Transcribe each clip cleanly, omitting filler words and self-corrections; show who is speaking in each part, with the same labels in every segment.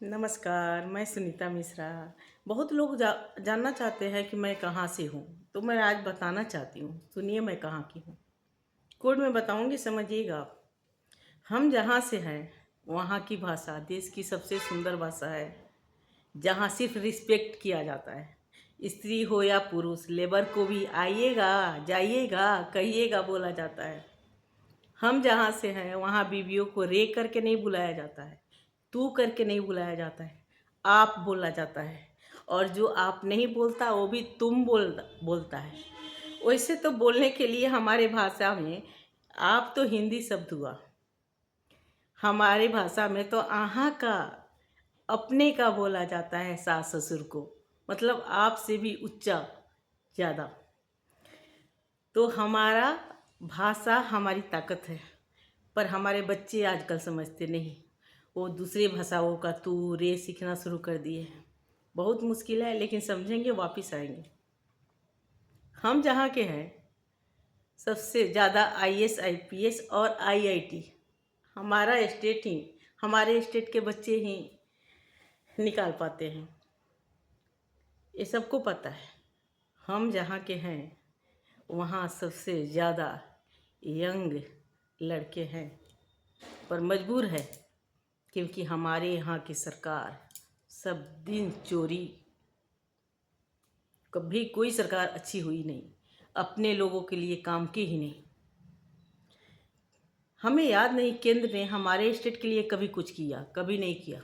Speaker 1: नमस्कार, मैं सुनीता मिश्रा। बहुत लोग जानना चाहते हैं कि मैं कहाँ से हूँ, तो मैं आज बताना चाहती हूँ। सुनिए मैं कहाँ की हूँ। कोड में बताऊँगी, समझिएगा आप। हम जहाँ से हैं वहाँ की भाषा देश की सबसे सुंदर भाषा है, जहाँ सिर्फ रिस्पेक्ट किया जाता है। स्त्री हो या पुरुष, लेबर को भी आइएगा, जाइएगा, कहिएगा बोला जाता है। हम जहाँ से हैं वहाँ बीवियों को रे करके नहीं बुलाया जाता है, तू करके नहीं बुलाया जाता है, आप बोला जाता है। और जो आप नहीं बोलता वो भी तुम बोलता है। वैसे तो बोलने के लिए हमारे भाषा में आप तो हिंदी शब्द हुआ। हमारी भाषा में तो आहा का, अपने का बोला जाता है सास ससुर को, मतलब आप से भी ऊंचा ज़्यादा। तो हमारा भाषा हमारी ताकत है। पर हमारे बच्चे आजकल समझते नहीं, वो दूसरे भाषाओं का तू रे सीखना शुरू कर दिए हैं। बहुत मुश्किल है, लेकिन समझेंगे, वापस आएंगे। हम जहाँ के हैं सबसे ज़्यादा आईएएस आईपीएस और आईआईटी हमारा स्टेट ही, हमारे स्टेट के बच्चे ही निकाल पाते हैं। ये सबको पता है। हम जहाँ के हैं वहाँ सबसे ज़्यादा यंग लड़के हैं, पर मजबूर है, क्योंकि हमारे यहाँ की सरकार सब दिन चोरी। कभी कोई सरकार अच्छी हुई नहीं, अपने लोगों के लिए काम की ही नहीं। हमें याद नहीं केंद्र ने हमारे स्टेट के लिए कभी कुछ किया, कभी नहीं किया।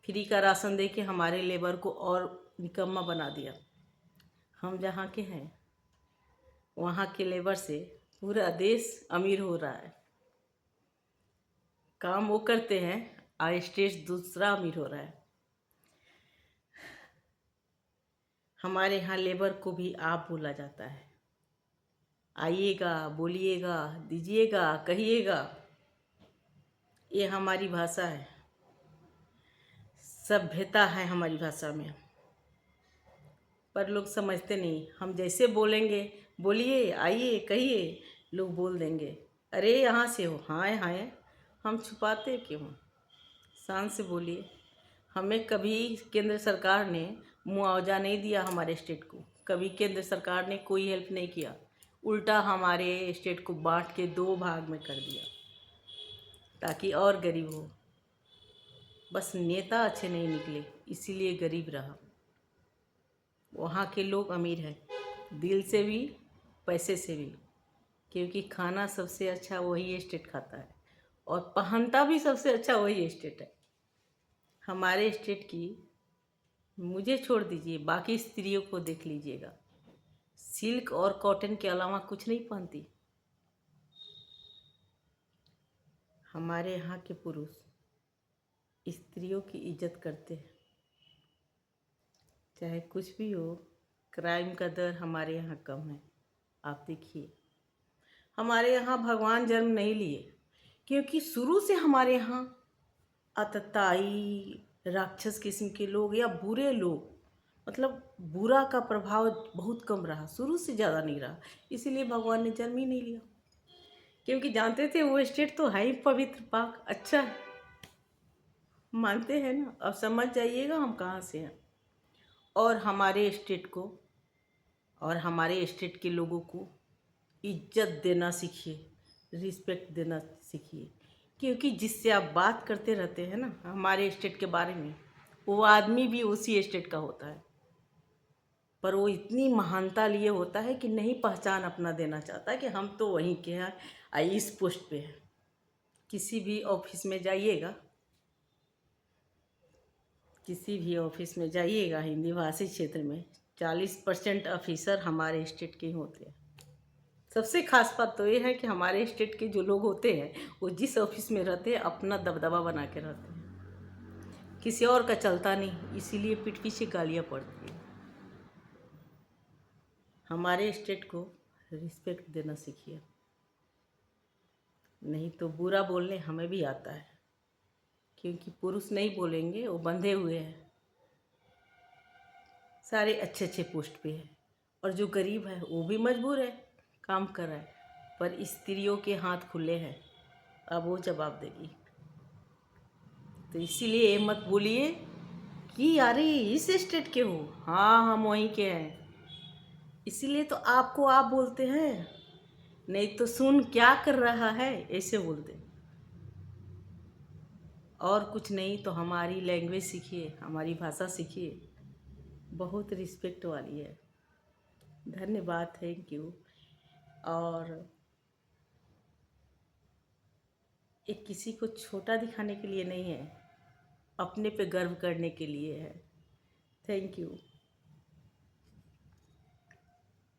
Speaker 1: फ्री का राशन दे के हमारे लेबर को और निकम्मा बना दिया। हम जहाँ के हैं वहाँ के लेबर से पूरा देश अमीर हो रहा है। काम वो करते हैं और स्टेट दूसरा अमीर हो रहा है। हमारे यहाँ लेबर को भी आप बोला जाता है। आइएगा, बोलिएगा, दीजिएगा, कहिएगा, ये हमारी भाषा है। सभ्यता है हमारी भाषा में। पर लोग समझते नहीं। हम जैसे बोलेंगे, बोलिए, आइए, कहिए, लोग बोल देंगे, अरे यहाँ से हो, हाँ हाँ। हम छुपाते क्यों? शान से बोलिए। हमें कभी केंद्र सरकार ने मुआवजा नहीं दिया हमारे स्टेट को। कभी केंद्र सरकार ने कोई हेल्प नहीं किया। उल्टा हमारे स्टेट को बांट के दो भाग में कर दिया ताकि और गरीब हो। बस नेता अच्छे नहीं निकले, इसीलिए गरीब रहा। वहाँ के लोग अमीर हैं, दिल से भी, पैसे से भी, क्योंकि खाना सबसे अच्छा वही स्टेट खाता है और पहनता भी सबसे अच्छा वही स्टेट है। हमारे स्टेट की, मुझे छोड़ दीजिए, बाकी स्त्रियों को देख लीजिएगा, सिल्क और कॉटन के अलावा कुछ नहीं पहनती। हमारे यहाँ के पुरुष स्त्रियों की इज्जत करते हैं, चाहे कुछ भी हो। क्राइम का दर हमारे यहाँ कम है। आप देखिए, हमारे यहाँ भगवान जन्म नहीं लिए, क्योंकि शुरू से हमारे यहाँ आतताई, राक्षस किस्म के लोग या बुरे लोग, मतलब बुरा का प्रभाव बहुत कम रहा, शुरू से ज़्यादा नहीं रहा। इसीलिए भगवान ने जन्म ही नहीं लिया, क्योंकि जानते थे वो स्टेट तो है ही पवित्र, पाक, अच्छा है। मानते हैं ना? अब समझ जाइएगा हम कहाँ से हैं। और हमारे स्टेट को और हमारे स्टेट के लोगों को इज्जत देना सीखिए, रिस्पेक्ट देना सीखिए। क्योंकि जिससे आप बात करते रहते हैं ना हमारे स्टेट के बारे में, वो आदमी भी उसी स्टेट का होता है, पर वो इतनी महानता लिए होता है कि नहीं पहचान अपना देना चाहता कि हम तो वहीं के हैं, इस पोस्ट पे हैं। किसी भी ऑफिस में जाइएगा, किसी भी ऑफिस में जाइएगा हिंदी भाषी क्षेत्र में, 40% ऑफिसर हमारे स्टेट के ही होते हैं। सबसे खास बात तो ये है कि हमारे स्टेट के जो लोग होते हैं वो जिस ऑफिस में रहते हैं अपना दबदबा बना के रहते हैं, किसी और का चलता नहीं, इसीलिए पीठ पीछे गालियाँ पड़ती हैं। हमारे स्टेट को रिस्पेक्ट देना सीखिए, नहीं तो बुरा बोलने हमें भी आता है, क्योंकि पुरुष नहीं बोलेंगे, वो बंधे हुए हैं, सारे अच्छे अच्छे पोस्ट पे है। और जो गरीब है वो भी मजबूर है, काम कर रहा है, पर स्त्रियों के हाथ खुले हैं, अब वो जवाब देगी। तो इसीलिए ये मत बोलिए कि अरे इस स्टेट के हो। हाँ हम वहीं के हैं, इसीलिए तो आपको आप बोलते हैं, नहीं तो सुन क्या कर रहा है ऐसे बोलते। और कुछ नहीं तो हमारी लैंग्वेज सीखिए, हमारी भाषा सीखिए, बहुत रिस्पेक्ट वाली है। धन्यवाद, थैंक यू। और ये किसी को छोटा दिखाने के लिए नहीं है, अपने पे गर्व करने के लिए है। Thank you.